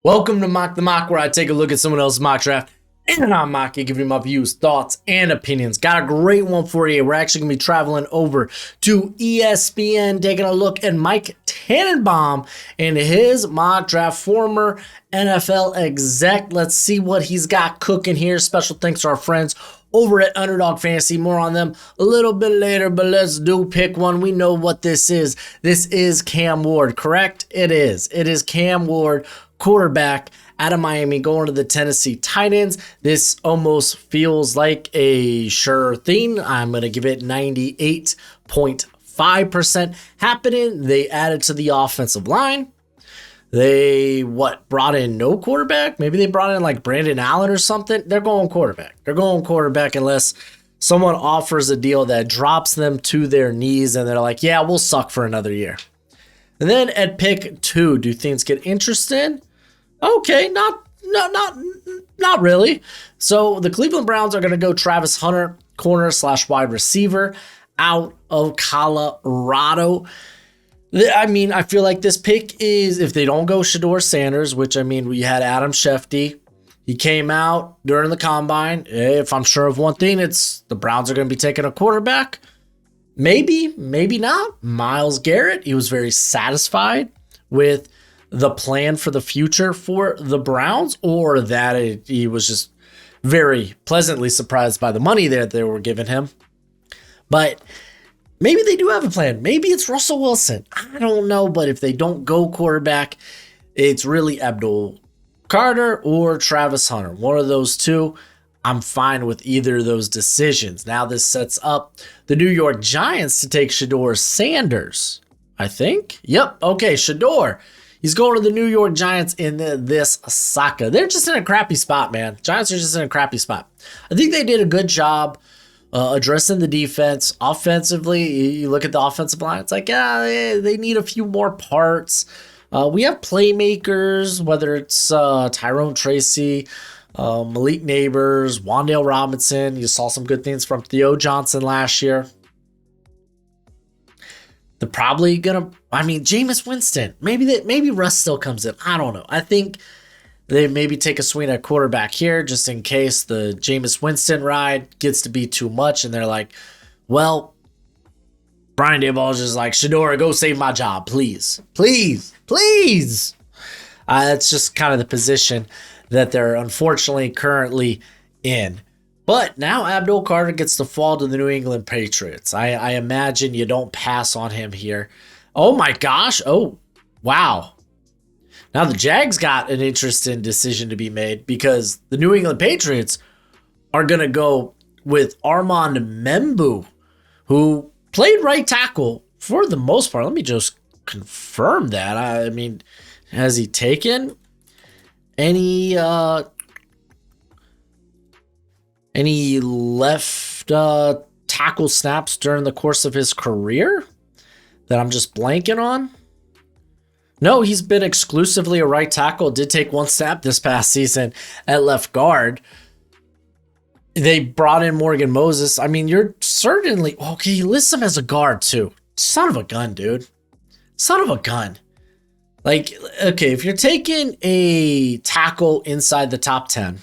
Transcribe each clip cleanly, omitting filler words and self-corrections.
Welcome to Mock the Mock, where I take a look at someone else's mock draft and I mock it, give you my views, thoughts, and opinions. Got a great one for you. We're actually going to be traveling over to ESPN, taking a look at Mike Tannenbaum and his mock draft, former NFL exec. Let's see what he's got cooking here. Special thanks to our friends over at Underdog Fantasy. More on them a little bit later, but let's do pick one. We know what this is. This is Cam Ward, correct? It is. It is Cam Ward, quarterback out of Miami, going to the Tennessee Titans. This almost feels like a sure thing. I'm going to give it 98.5% happening. They added to the offensive line. They, brought in no quarterback? Maybe they brought in like Brandon Allen or something. They're going quarterback. They're going quarterback unless someone offers a deal that drops them to their knees and they're like, yeah, we'll suck for another year. And then at pick 2, do things get interesting? Okay, not really. So the Cleveland Browns are going to go Travis Hunter, corner / wide receiver out of Colorado. I feel like this pick is, if they don't go Shedeur Sanders, which we had Adam Schefter. He came out during the combine. If I'm sure of one thing, it's the Browns are going to be taking a quarterback. Maybe not. Myles Garrett, he was very satisfied with the plan for the future for the Browns, or that he was just very pleasantly surprised by the money that they were giving him. But maybe they do have a plan. Maybe it's Russell Wilson. I don't know, but if they don't go quarterback, it's really Abdul Carter or Travis Hunter. One of those two. I'm fine with either of those decisions. Now this sets up the New York Giants to take Shedeur Sanders, I think. Yep. Okay, Shedeur. He's going to the New York Giants in this saga. They're just in a crappy spot, man. Giants are just in a crappy spot. I think they did a good job addressing the defense. Offensively, you look at the offensive line, it's like, they need a few more parts. We have playmakers, whether it's Tyrone Tracy, Malik Neighbors, Wan'Dale Robinson. You saw some good things from Theo Johnson last year. They're probably gonna. Jameis Winston. Maybe Russ still comes in. I don't know. I think they maybe take a swing at quarterback here, just in case the Jameis Winston ride gets to be too much, and they're like, well, Brian Daboll's just like, Shedeur, go save my job, please. That's just kind of the position that they're unfortunately currently in. But now Abdul Carter gets to fall to the New England Patriots. I imagine you don't pass on him here. Oh my gosh. Oh, wow. Now the Jags got an interesting decision to be made, because the New England Patriots are going to go with Armand Membu, who played right tackle for the most part. Let me just confirm that. Has he taken any left tackle snaps during the course of his career that I'm just blanking on? No, he's been exclusively a right tackle. Did take one snap this past season at left guard. They brought in Morgan Moses. You're certainly okay. You list him as a guard too. Son of a gun, dude. Son of a gun. Like, okay, if you're taking a tackle inside the top 10,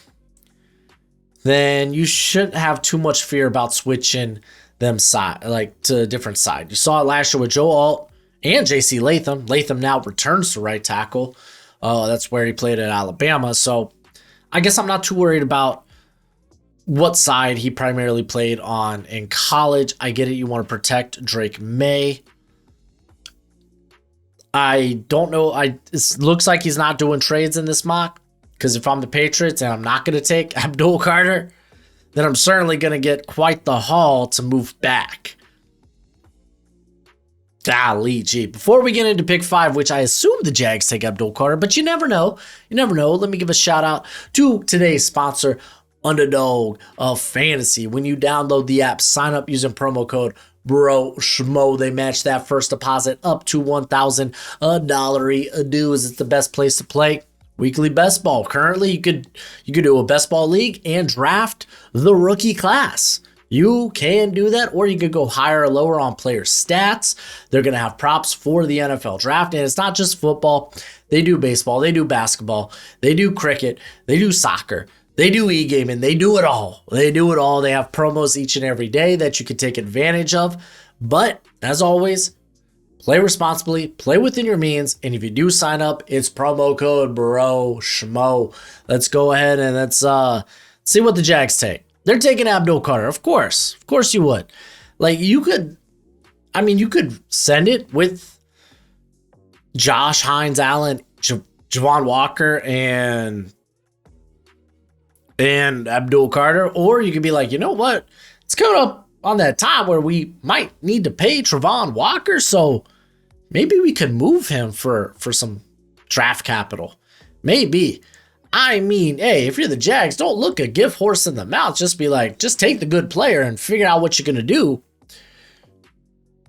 then you shouldn't have too much fear about switching them to a different side. You saw it last year with Joe Alt and J.C. Latham. Latham now returns to right tackle. That's where he played at Alabama. So I guess I'm not too worried about what side he primarily played on in college. I get it. You want to protect Drake May. I don't know. It looks like he's not doing trades in this mock, because if I'm the Patriots and I'm not going to take Abdul Carter, then I'm certainly going to get quite the haul to move back. Golly gee. Before we get into pick 5, which I assume the Jags take Abdul Carter, but you never know. Let me give a shout out to today's sponsor, Underdog Fantasy. When you download the app, sign up using promo code Broshmo. They match that first deposit up to $1,000. Dues. It's the best place to play weekly best ball. Currently, you could do a best ball league and draft the rookie class. You can do that, or you could go higher or lower on player stats. They're going to have props for the NFL draft, and it's not just football. They do baseball. They do basketball. They do cricket. They do soccer. They do e-gaming. They do it all. They do it all. They have promos each and every day that you can take advantage of. But as always, play responsibly, play within your means, and if you do sign up, it's promo code BROSHMO. Let's go ahead and let's see what the Jags take. They're taking Abdul Carter, of course. Of course you would. Like, you could send it with Josh, Hines, Allen, Javon Walker, and Abdul Carter, or you could be like, you know what? It's coming up on that time where we might need to pay Travon Walker, so maybe we could move him for some draft capital. Maybe. I mean, hey, if you're the Jags, don't look a gift horse in the mouth. Just be like, just take the good player and figure out what you're going to do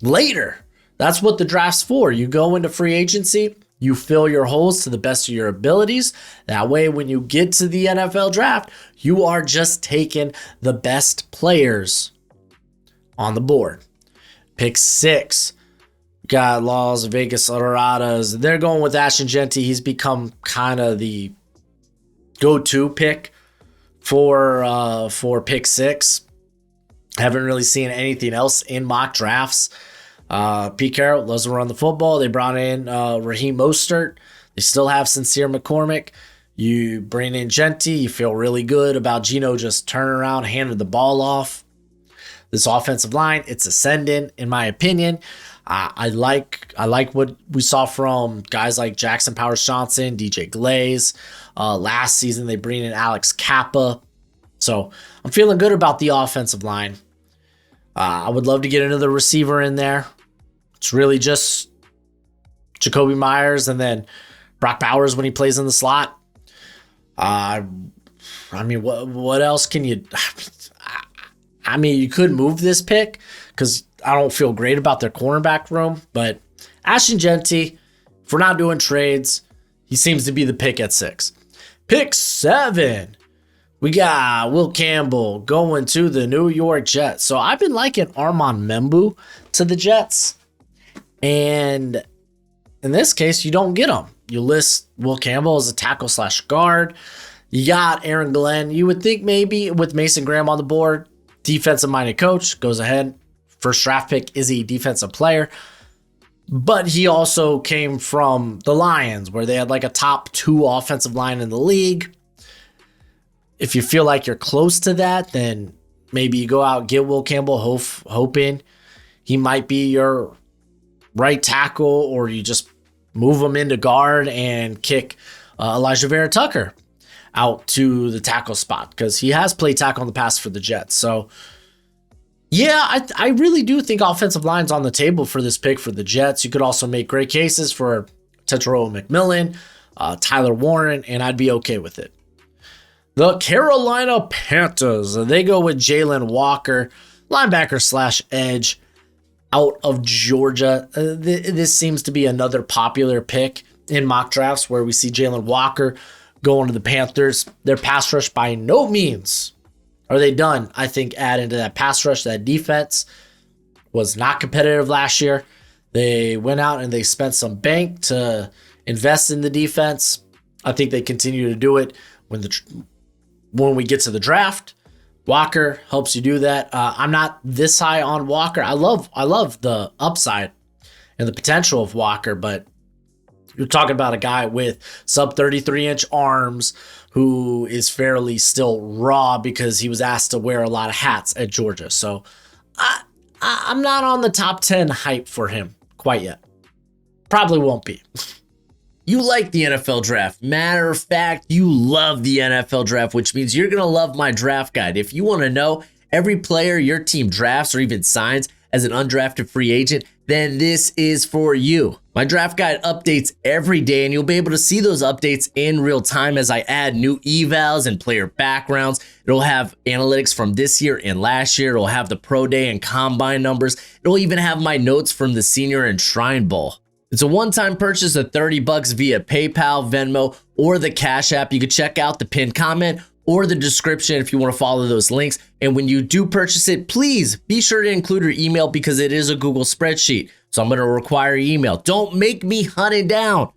later. That's what the draft's for. You go into free agency, you fill your holes to the best of your abilities. That way, when you get to the NFL draft, you are just taking the best players on the board. Pick 6. Got Las Vegas Raiders. They're going with Ashton Jeanty. He's become kind of the go-to pick for pick 6. Haven't really seen anything else in mock drafts. Pete Carroll loves to run the football. They brought in Raheem Mostert. They still have Sincere McCormick. You bring in Jeanty. You feel really good about Geno just turning around, handing the ball off. This offensive line, it's ascending, in my opinion. I like what we saw from guys like Jackson Powers Johnson, DJ Glaze. Last season, they bring in Alex Kappa. So I'm feeling good about the offensive line. I would love to get another receiver in there. It's really just Jacoby Myers and then Brock Bowers when he plays in the slot. I mean, what else can you... I mean, you could move this pick because I don't feel great about their cornerback room. But Ashton Jeanty, if we're not doing trades, he seems to be the pick at 6. Pick 7. We got Will Campbell going to the New York Jets. So I've been liking Armand Membu to the Jets. And in this case, you don't get him. You list Will Campbell as a tackle/guard. You got Aaron Glenn. You would think maybe with Mason Graham on the board, defensive-minded coach, goes ahead. First draft pick, is he a defensive player? But he also came from the Lions, where they had like a top 2 offensive line in the league. If you feel like you're close to that, then maybe you go out and get Will Campbell, hoping he might be your right tackle, or you just move him into guard and kick Elijah Vera Tucker out to the tackle spot, because he has played tackle in the past for the Jets. So yeah, I really do think offensive line's on the table for this pick for the Jets. You could also make great cases for Tetairoa McMillan, Tyler Warren, and I'd be okay with it. The Carolina Panthers, they go with Jalen Walker, linebacker/edge out of Georgia. This seems to be another popular pick in mock drafts where we see Jalen Walker going to the Panthers. Their pass rush by no means are they done. I think adding to that pass rush, that defense was not competitive last year. They went out and they spent some bank to invest in the defense. I think they continue to do it when we get to the draft. Walker helps you do that. I'm not this high on Walker. I love the upside and the potential of Walker, but you're talking about a guy with sub 33-inch arms who is fairly still raw because he was asked to wear a lot of hats at Georgia. So I'm not on the top 10 hype for him quite yet. Probably won't be. You like the NFL draft. Matter of fact, you love the NFL draft, which means you're going to love my draft guide. If you want to know every player your team drafts or even signs as an undrafted free agent, then this is for you. My draft guide updates every day, and you'll be able to see those updates in real time as I add new evals and player backgrounds. It'll have analytics from this year and last year. It'll have the pro day and combine numbers. It'll even have my notes from the Senior and Shrine Bowl. It's a one-time purchase of $30 via PayPal, Venmo, or the Cash App. You can check out the pinned comment or the description if you want to follow those links. And when you do purchase it, please be sure to include your email because it is a Google spreadsheet. So I'm going to require your email. Don't make me hunt it down.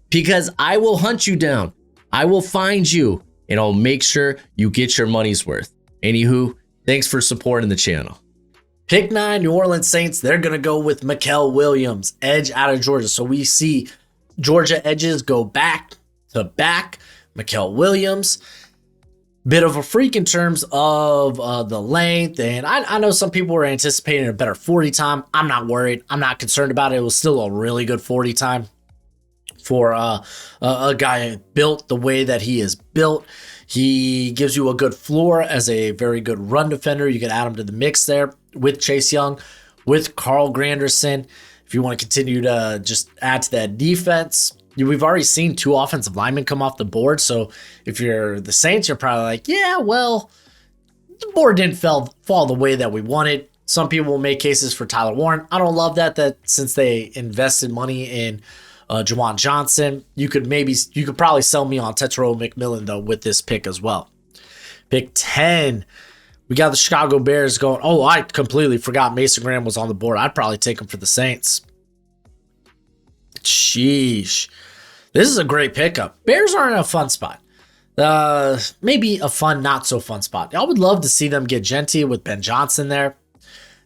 because I will hunt you down. I will find you and I'll make sure you get your money's worth. Anywho, thanks for supporting the channel. Pick 9, New Orleans Saints. They're going to go with Mikael Williams, edge out of Georgia. So we see Georgia edges go back to back. Mikael Williams, bit of a freak in terms of the length. And I know some people were anticipating a better 40 time. I'm not worried. I'm not concerned about it. It was still a really good 40 time for a guy built the way that he is built. He gives you a good floor as a very good run defender. You can add him to the mix there with Chase Young, with Carl Granderson. If you want to continue to just add to that defense, we've already seen 2 offensive linemen come off the board. So if you're the Saints, you're probably like, yeah, well, the board didn't fall the way that we wanted. Some people will make cases for Tyler Warren. I don't love that since they invested money in Juwan Johnson, you could probably sell me on Tetairoa McMillan though with this pick as well. Pick 10, we got the Chicago Bears going. Oh, I completely forgot Mason Graham was on the board. I'd probably take him for the Saints. Sheesh, this is a great pickup. Bears are in a fun spot. Maybe a fun, not so fun spot. I would love to see them get Genty with Ben Johnson there.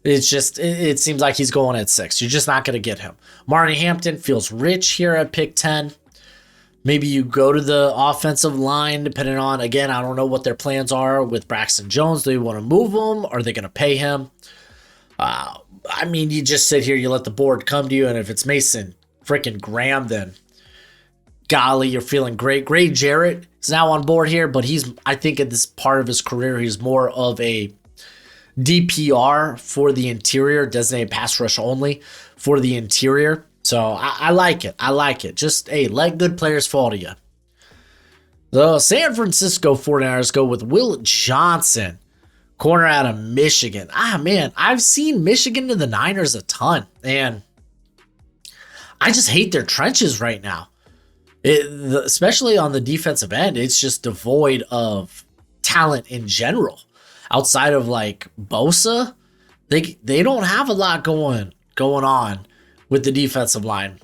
It's just, it seems like he's going at 6. You're just not going to get him. Marnie Hampton feels rich here at pick 10. Maybe you go to the offensive line, depending on, again, I don't know what their plans are with Braxton Jones. Do they want to move him? Are they going to pay him? I mean, you just sit here, you let the board come to you, and if it's Mason freaking Graham, then golly, you're feeling great. Gray Jarrett is now on board here, but I think at this part of his career, he's more of a DPR for the interior, designated pass rush only for the interior. So I like it. I like it. Just, hey, let good players fall to you. The San Francisco 49ers go with Will Johnson, corner out of Michigan. Man, I've seen Michigan to the Niners a ton, and I just hate their trenches right now. Especially on the defensive end, it's just devoid of talent in general. Outside of like Bosa, they don't have a lot going on with the defensive line.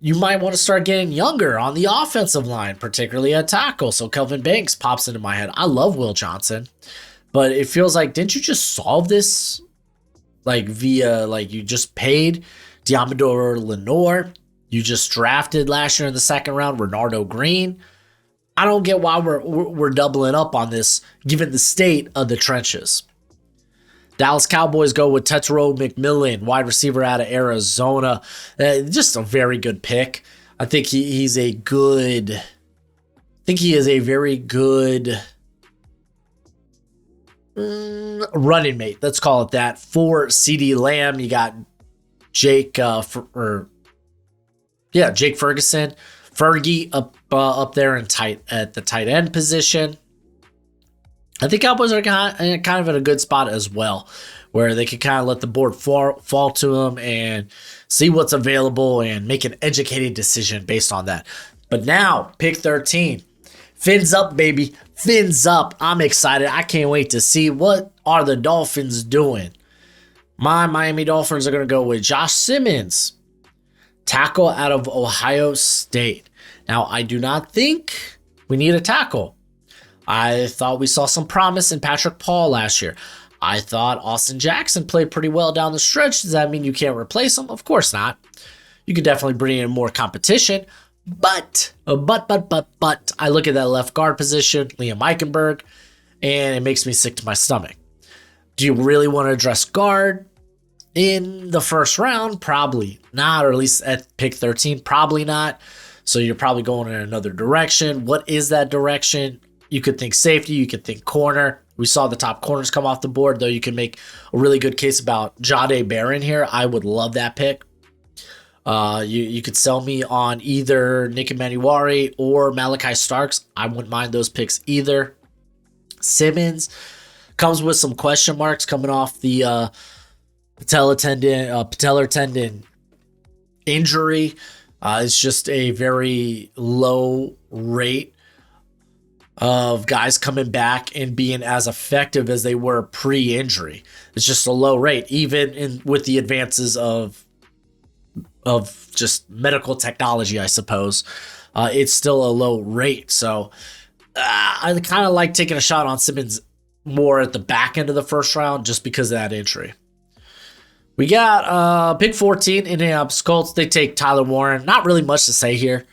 You might want to start getting younger on the offensive line, particularly at tackle. So Kelvin Banks pops into my head. I love Will Johnson, but it feels like, didn't you just solve this like via, like you just paid Diamador Lenore? You just drafted last year in the second round, Renardo Green. I don't get why we're doubling up on this, given the state of the trenches. Dallas Cowboys go with Tetairoa McMillan, wide receiver out of Arizona. Just a very good pick. I think he is a very good running mate. Let's call it that. For CeeDee Lamb, you got Jake Ferguson. Fergie up there at the tight end position. I think Cowboys are kind of in a good spot as well, where they can kind of let the board fall to them and see what's available and make an educated decision based on that. But now, pick 13. Fins up, baby. Fins up. I'm excited. I can't wait to see what are the Dolphins doing. My Miami Dolphins are going to go with Josh Simmons, tackle out of Ohio State. Now, I do not think we need a tackle. I thought we saw some promise in Patrick Paul last year. I thought Austin Jackson played pretty well down the stretch. Does that mean you can't replace him? Of course not. You could definitely bring in more competition. But, I look at that left guard position, Liam Eichenberg, and it makes me sick to my stomach. Do you really want to address guard in the first round? Probably not, or at least at pick 13, probably not. So you're probably going in another direction. What is that direction? You could think safety, you could think corner. We saw the top corners come off the board, though you can make a really good case about Jahdae Barron here. I would love that pick. You could sell me on either Nick Emmanuel or Malachi Starks. I wouldn't mind those picks either. Simmons comes with some question marks coming off the patellar tendon injury. It's just a very low rate of guys coming back and being as effective as they were pre-injury. It's just a low rate, even with the advances of of just medical technology, I suppose, it's still a low rate. So I kind of like taking a shot on Simmons more at the back end of the first round just because of that injury. We got pick 14, Indianapolis Colts. They take Tyler Warren. Not really much to say here.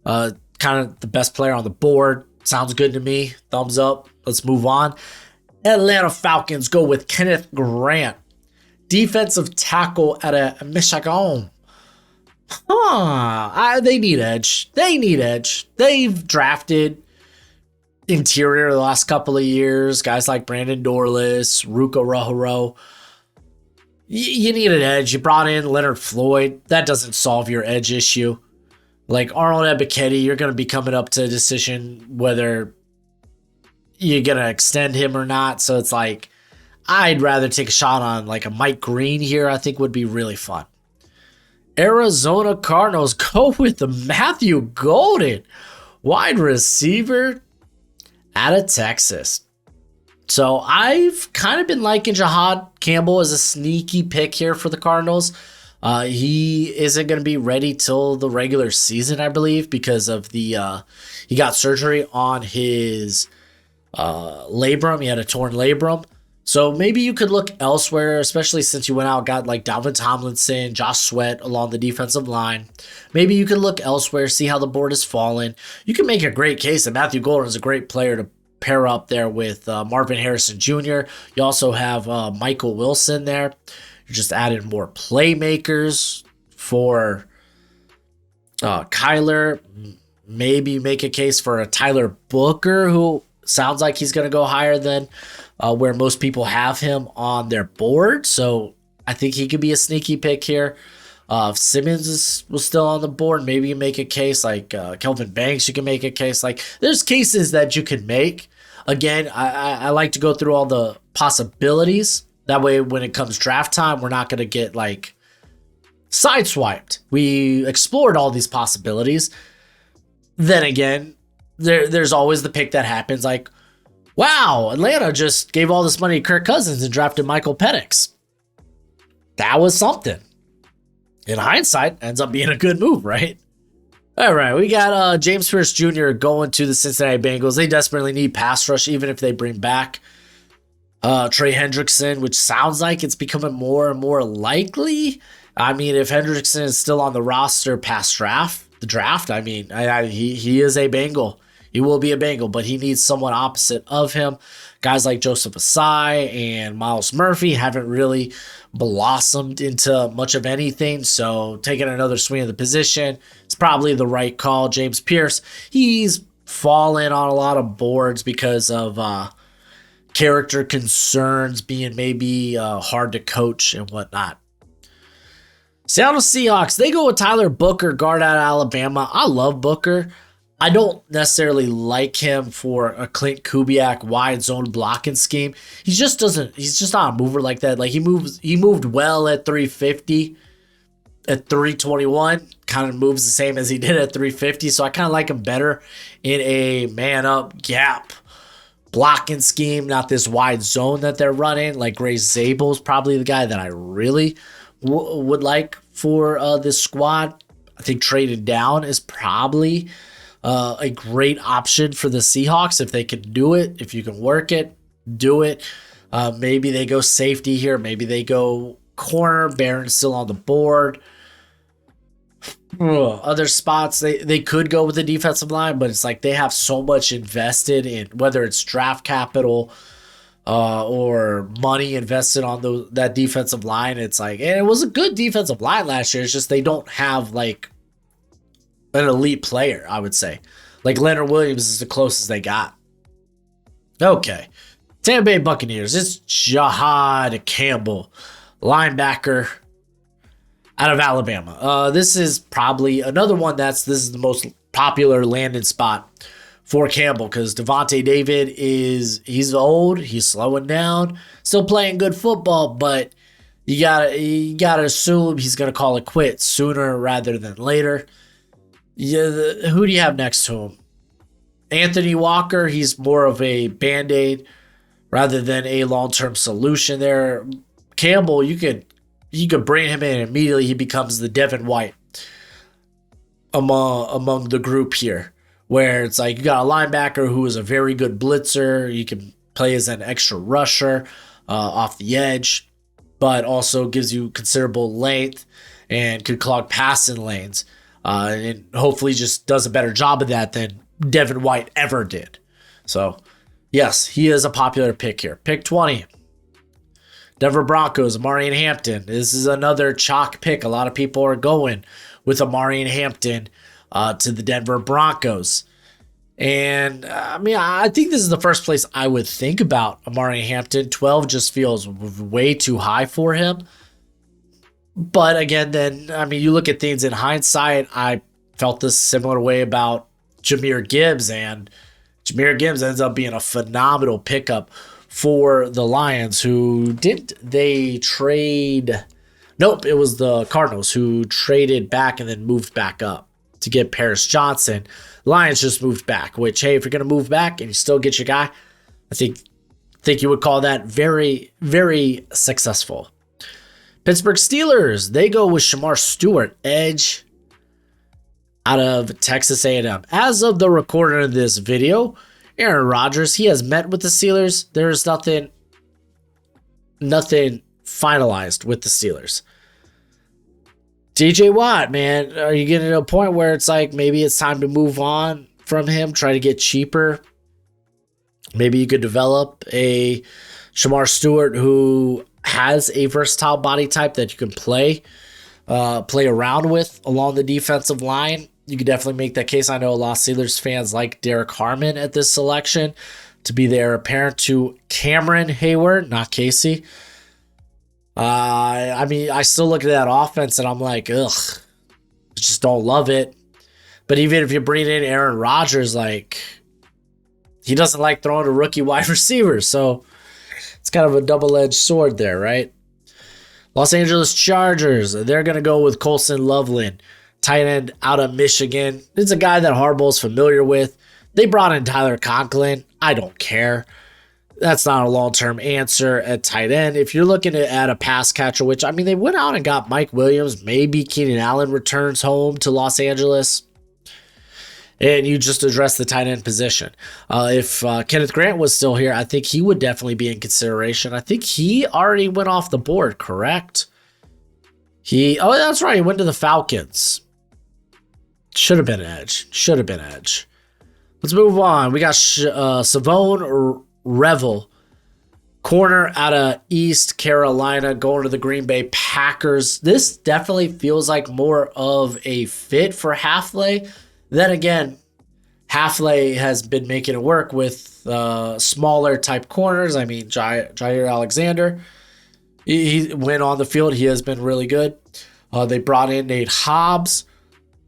Kind of the best player on the board. Sounds good to me. Thumbs up. Let's move on. Atlanta Falcons go with Kenneth Grant, defensive tackle at a Michigan. They need edge. They've drafted interior the last couple of years. Guys like Brandon Dorless, Ruka Rahoro. You need an edge. You brought in Leonard Floyd. That doesn't solve your edge issue. Like Arnold Ebiketie, you're going to be coming up to a decision whether you're going to extend him or not. So it's like, I'd rather take a shot on like a Mike Green here. I think would be really fun. Arizona Cardinals go with the Matthew Golden, wide receiver out of Texas. So I've kind of been liking Jahad Campbell as a sneaky pick here for the Cardinals. He isn't going to be ready till the regular season, I believe, because of the he got surgery on his labrum. He had a torn labrum. So maybe you could look elsewhere, especially since you went out and got like Dalvin Tomlinson, Josh Sweat along the defensive line. Maybe you could look elsewhere, see how the board has fallen. You can make a great case that Matthew Golden is a great player to pair up there with Marvin Harrison Jr. You also have Michael Wilson there. You're just adding more playmakers for Kyler. Maybe you make a case for a Tyler Booker, who sounds like he's going to go higher than where most people have him on their board. So I think he could be a sneaky pick here. If Simmons was still on the board, maybe you make a case like Kelvin Banks. You can make a case like there's cases that you can make. Again, I like to go through all the possibilities. That way, when it comes draft time, we're not going to get like sideswiped. We explored all these possibilities. Then again, there's always the pick that happens like, wow, Atlanta just gave all this money to Kirk Cousins and drafted Michael Penix. That was something. In hindsight, ends up being a good move, right? All right, we got James Pierce Jr. going to the Cincinnati Bengals. They desperately need pass rush, even if they bring back Trey Hendrickson, which sounds like it's becoming more and more likely. I mean, if Hendrickson is still on the roster past the draft, I mean, he is a Bengal. He will be a Bengal, but he needs someone opposite of him. Guys like Joseph Asai and Miles Murphy haven't really blossomed into much of anything, so taking another swing of the position is probably the right call. James Pierce, he's fallen on a lot of boards because of character concerns, being maybe hard to coach and whatnot. Seattle Seahawks, they go with Tyler Booker, guard out of Alabama. I love Booker. I don't necessarily like him for a Clint Kubiak wide zone blocking scheme. He's just not a mover like that. Like he moved well at 350. At 321, kind of moves the same as he did at 350. So I kind of like him better in a man up gap blocking scheme, not this wide zone that they're running. Like Ray Zabel's probably the guy that I really would like for this squad. I think trading down is probably a great option for the Seahawks if they can do it. If you can work it, do it. Maybe they go safety here. Maybe they go corner. Barron's still on the board. Other spots, they could go with the defensive line, but it's like they have so much invested in, whether it's draft capital or money invested on that defensive line. It's like, and it was a good defensive line last year. It's just they don't have like an elite player, I would say. Like Leonard Williams is the closest they got. Okay. Tampa Bay Buccaneers. It's Jahad Campbell, linebacker out of Alabama. This is probably another one this is the most popular landing spot for Campbell because Devontae David he's old, he's slowing down, still playing good football, but you gotta assume he's gonna call it quits sooner rather than later. Yeah, who do you have next to him? Anthony Walker, he's more of a Band-Aid rather than a long-term solution there. Campbell, you could you could bring him in and immediately he becomes the Devin White among the group here, where it's like you got a linebacker who is a very good blitzer. You can play as an extra rusher off the edge, but also gives you considerable length and could clog passing lanes. And hopefully just does a better job of that than Devin White ever did. So, yes, he is a popular pick here. Pick 20. Denver Broncos, Amari Hampton. This is another chalk pick. A lot of people are going with Amari Hampton to the Denver Broncos. And, I think this is the first place I would think about Amari Hampton. 12 just feels way too high for him. But again, you look at things in hindsight, I felt this similar way about Jahmyr Gibbs, and Jahmyr Gibbs ends up being a phenomenal pickup for the Lions, who didn't they trade? Nope, it was the Cardinals who traded back and then moved back up to get Paris Johnson. Lions just moved back, which, hey, if you're going to move back and you still get your guy, I think you would call that very, very successful. Pittsburgh Steelers, they go with Shedeur Stewart, edge out of Texas A&M. As of the recording of this video, Aaron Rodgers, he has met with the Steelers. There is nothing finalized with the Steelers. TJ Watt, man, are you getting to a point where it's like maybe it's time to move on from him, try to get cheaper? Maybe you could develop a Shedeur Stewart who has a versatile body type that you can play around with along the defensive line. You could definitely make that case. I know a lot of Steelers fans like Derek Harmon at this selection to be their parent to Cameron Hayward, not Casey. I still look at that offense and I'm like, ugh, just don't love it. But even if you bring in Aaron Rodgers, like, he doesn't like throwing to rookie wide receivers. So it's kind of a double-edged sword there, right? Los Angeles Chargers, they're going to go with Colson Loveland, tight end out of Michigan. It's a guy that Harbaugh's familiar with. They brought in Tyler Conklin. I don't care. That's not a long-term answer at tight end. If you're looking to add a pass catcher, which, they went out and got Mike Williams. Maybe Keenan Allen returns home to Los Angeles. And you just address the tight end position. If Kenneth Grant was still here, I think he would definitely be in consideration. I think he already went off the board, correct? That's right. He went to the Falcons. Should have been edge. Let's move on. We got Savone Revel, corner out of East Carolina, going to the Green Bay Packers. This definitely feels like more of a fit for Halfley. Then again, Halfley has been making it work with smaller type corners. Jair Alexander, he went on the field. He has been really good. They brought in Nate Hobbs.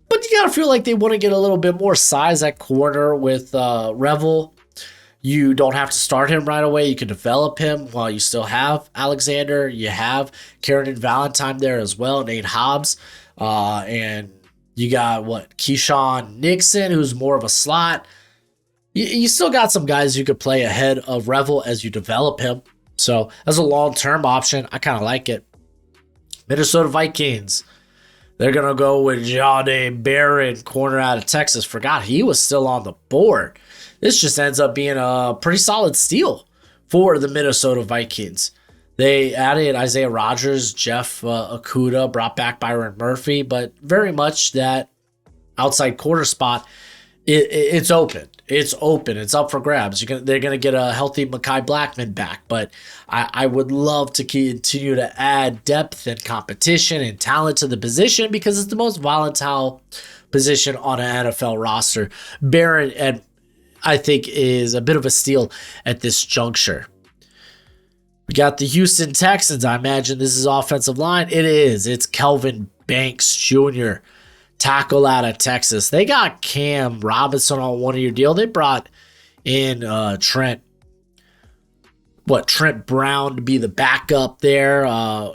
But you got to feel like they want to get a little bit more size at corner with Revel. You don't have to start him right away. You can develop him while you still have Alexander. You have Karen and Valentine there as well, Nate Hobbs. And you got, Keyshawn Nixon, who's more of a slot. You still got some guys you could play ahead of Revel as you develop him. So as a long-term option, I kind of like it. Minnesota Vikings. They're going to go with Jahdae Barron, corner out of Texas. Forgot he was still on the board. This just ends up being a pretty solid steal for the Minnesota Vikings. They added Isaiah Rodgers, Jeff Okudah, brought back Byron Murphy, but very much that outside corner spot, it's open. It's open. It's up for grabs. They're going to get a healthy Mekhi Blackman back, but I would love to continue to add depth and competition and talent to the position because it's the most volatile position on an NFL roster. Barron, I think, is a bit of a steal at this juncture. We got the Houston Texans. I imagine this is offensive line. It is. It's Kelvin Banks Jr., tackle out of Texas. They got Cam Robinson on one-year deal. They brought in Trent Brown to be the backup there.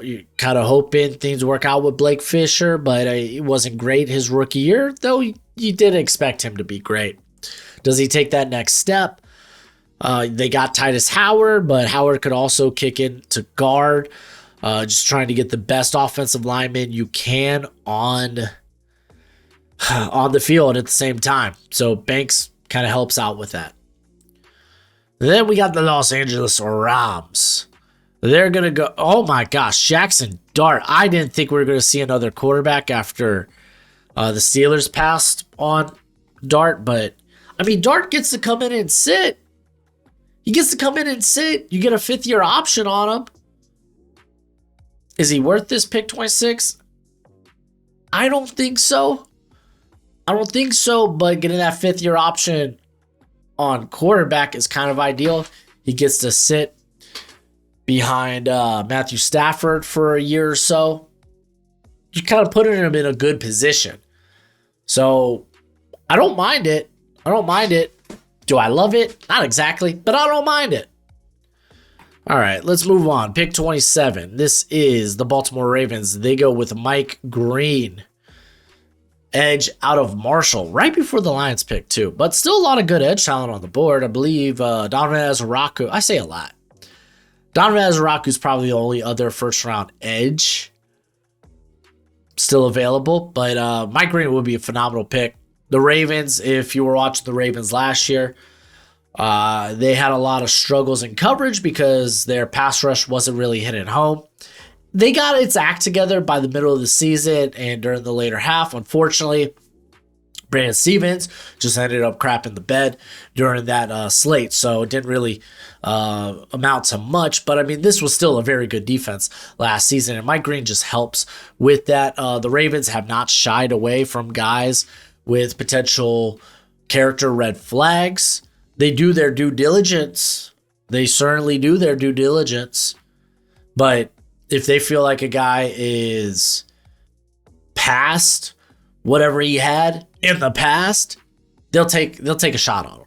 You're kind of hoping things work out with Blake Fisher, but it wasn't great his rookie year, though you did expect him to be great. Does he take that next step? They got Titus Howard, but Howard could also kick in to guard. Just trying to get the best offensive lineman you can on the field at the same time. So Banks kind of helps out with that. Then we got the Los Angeles Rams. They're going to go, oh my gosh, Jackson Dart. I didn't think we were going to see another quarterback after the Steelers passed on Dart, but I mean, Dart gets to come in and sit. He gets to come in and sit. You get a 5th-year option on him. Is he worth this pick 26? I don't think so. But getting that 5th-year option on quarterback is kind of ideal. He gets to sit behind Matthew Stafford for a year or so. You kind of putting him in a good position. So I don't mind it. Do I love it? Not exactly, but I don't mind it. All right, let's move on. Pick 27. This is the Baltimore Ravens. They go with Mike Green, edge out of Marshall, right before the Lions pick too. But still a lot of good edge talent on the board. I believe Donovan Azaraku. I say a lot. Donovan Azaraku is probably the only other first-round edge still available. But Mike Green would be a phenomenal pick. The Ravens, if you were watching the Ravens last year, they had a lot of struggles in coverage because their pass rush wasn't really hitting home. They got its act together by the middle of the season and during the later half. Unfortunately, Brandon Stevens just ended up crapping the bed during that slate, so it didn't really amount to much. But, I mean, this was still a very good defense last season, and Mike Green just helps with that. The Ravens have not shied away from guys with potential character red flags. They do their due diligence. They certainly do their due diligence. But if they feel like a guy is past whatever he had in the past, they'll take a shot on him.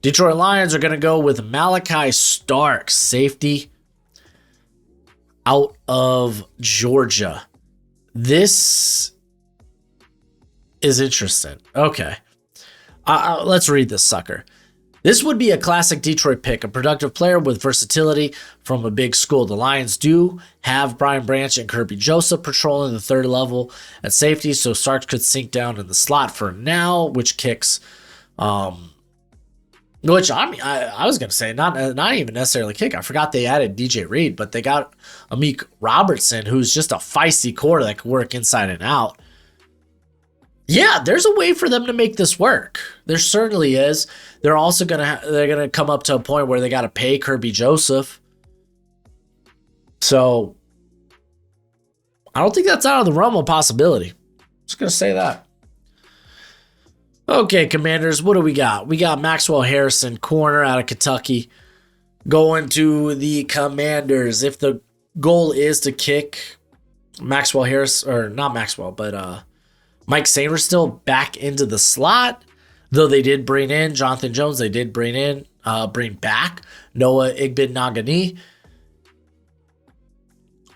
Detroit Lions are going to go with Malachi Starks, safety out of Georgia. This is interesting. Okay. Let's read this sucker. This would be a classic Detroit pick, a productive player with versatility from a big school. The Lions do have Brian Branch and Kirby Joseph patrolling the third level at safety, so Starks could sink down in the slot for now, which kicks, which I was going to say, not even necessarily kick. I forgot they added DJ Reed, but they got Amik Robertson, who's just a feisty quarter that can work inside and out. Yeah, there's a way for them to make this work. There certainly is. They're also they're gonna come up to a point where they got to pay Kirby Joseph. So I don't think that's out of the realm of possibility. Just gonna say that. Okay, Commanders, what do we got? We got Maxwell Harrison, corner out of Kentucky, going to the Commanders. If the goal is to kick Maxwell Harris, or not Maxwell, but Mike Sainristil back into the slot, though they did bring in Jonathan Jones. They did bring back Noah Igbinoghene.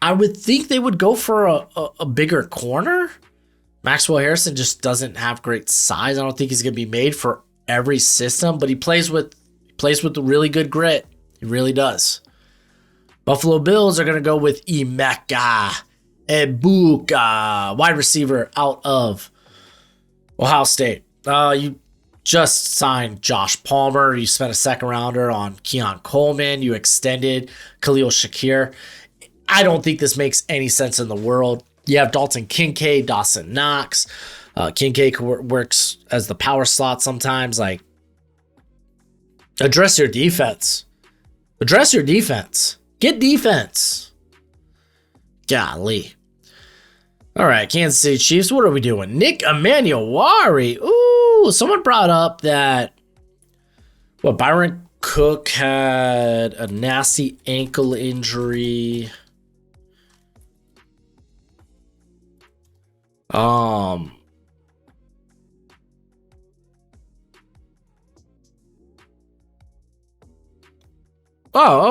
I would think they would go for a bigger corner. Maxwell Harrison just doesn't have great size. I don't think he's going to be made for every system, but he plays with really good grit. He really does. Buffalo Bills are going to go with Emeka Egbuka, wide receiver out of Ohio State. You just signed Josh Palmer. You spent a second rounder on Keon Coleman. You extended Khalil Shakir. I don't think this makes any sense in the world. You have Dalton Kincaid, Dawson Knox. Kincaid works as the power slot sometimes. Like, address your defense. Get defense. Golly. All right, Kansas City Chiefs, what are we doing? Nick Emanuwari. Ooh, someone brought up that, Byron Cook had a nasty ankle injury. Oh,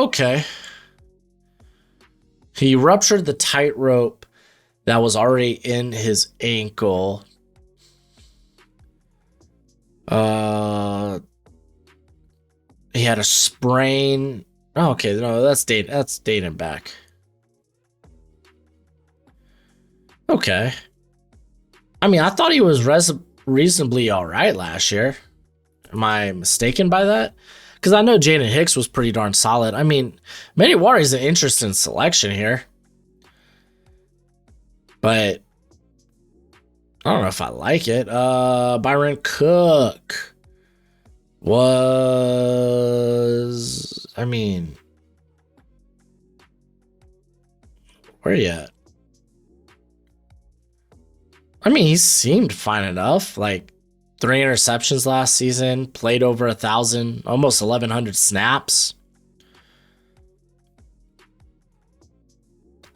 okay. He ruptured the tightrope that was already in his ankle. He had a sprain. Oh, okay, no, that's dating back. Okay. I mean, I thought he was reasonably all right last year. Am I mistaken by that? Because I know Jaden Hicks was pretty darn solid. I mean, Maniwari is an interesting selection here. But I don't know if I like it. Byron Cook was... I mean... Where are you at? I mean, he seemed fine enough. Like 3 interceptions last season, played over 1,000, almost 1,100 snaps.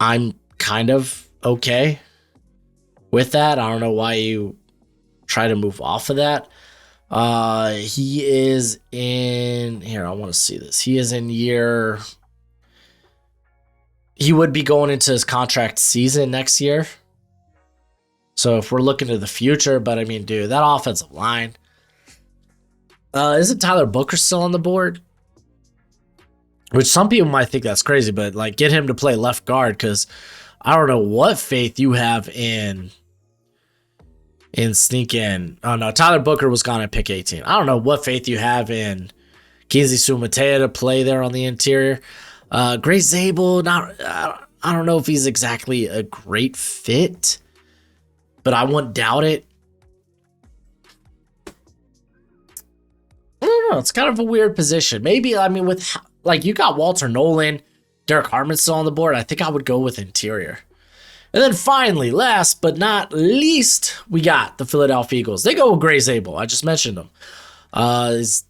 I'm kind of okay with that. I don't know why you try to move off of that. He is in here. I want to see this. He is in year. He would be going into his contract season next year. So if we're looking to the future, but I mean, dude, that offensive line. Isn't Tyler Booker still on the board? Which some people might think that's crazy, but like get him to play left guard because I don't know what faith you have in sneaking. Oh no, Tyler Booker was gone at pick 18. I don't know what faith you have in Kingsley Sumatea to play there on the interior. Gray Zabel, I don't know if he's exactly a great fit, but I wouldn't doubt it. I don't know. It's kind of a weird position. Maybe, I mean, with like you got Walter Nolan, Derek Harmon still on the board. I think I would go with interior. And then finally, last but not least, we got the Philadelphia Eagles. They go with Gray Zabel. I just mentioned them. Is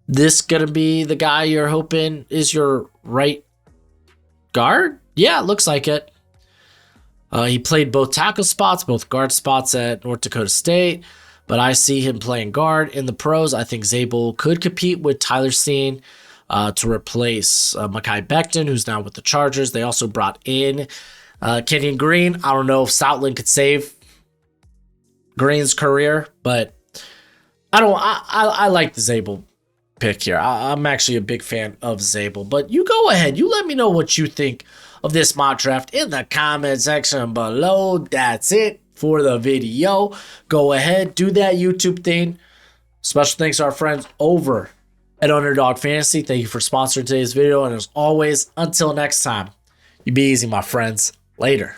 this going to be the guy you're hoping is your right guard? Yeah, it looks like it. He played both tackle spots, both guard spots at North Dakota State, but I see him playing guard in the pros. I think Zabel could compete with Tyler Steen to replace Mekhi Becton, who's now with the Chargers. They also brought in Kenyon Green. I don't know if Stoutland could save Green's career, but I like the Zabel pick here. I'm actually a big fan of Zabel, but you go ahead. You let me know what you think of this mock draft in the comment section below. That's it for the video. Go ahead, do that YouTube thing. Special thanks to our friends over at Underdog Fantasy. Thank you for sponsoring today's video. And as always, until next time, you be easy, my friends. Later.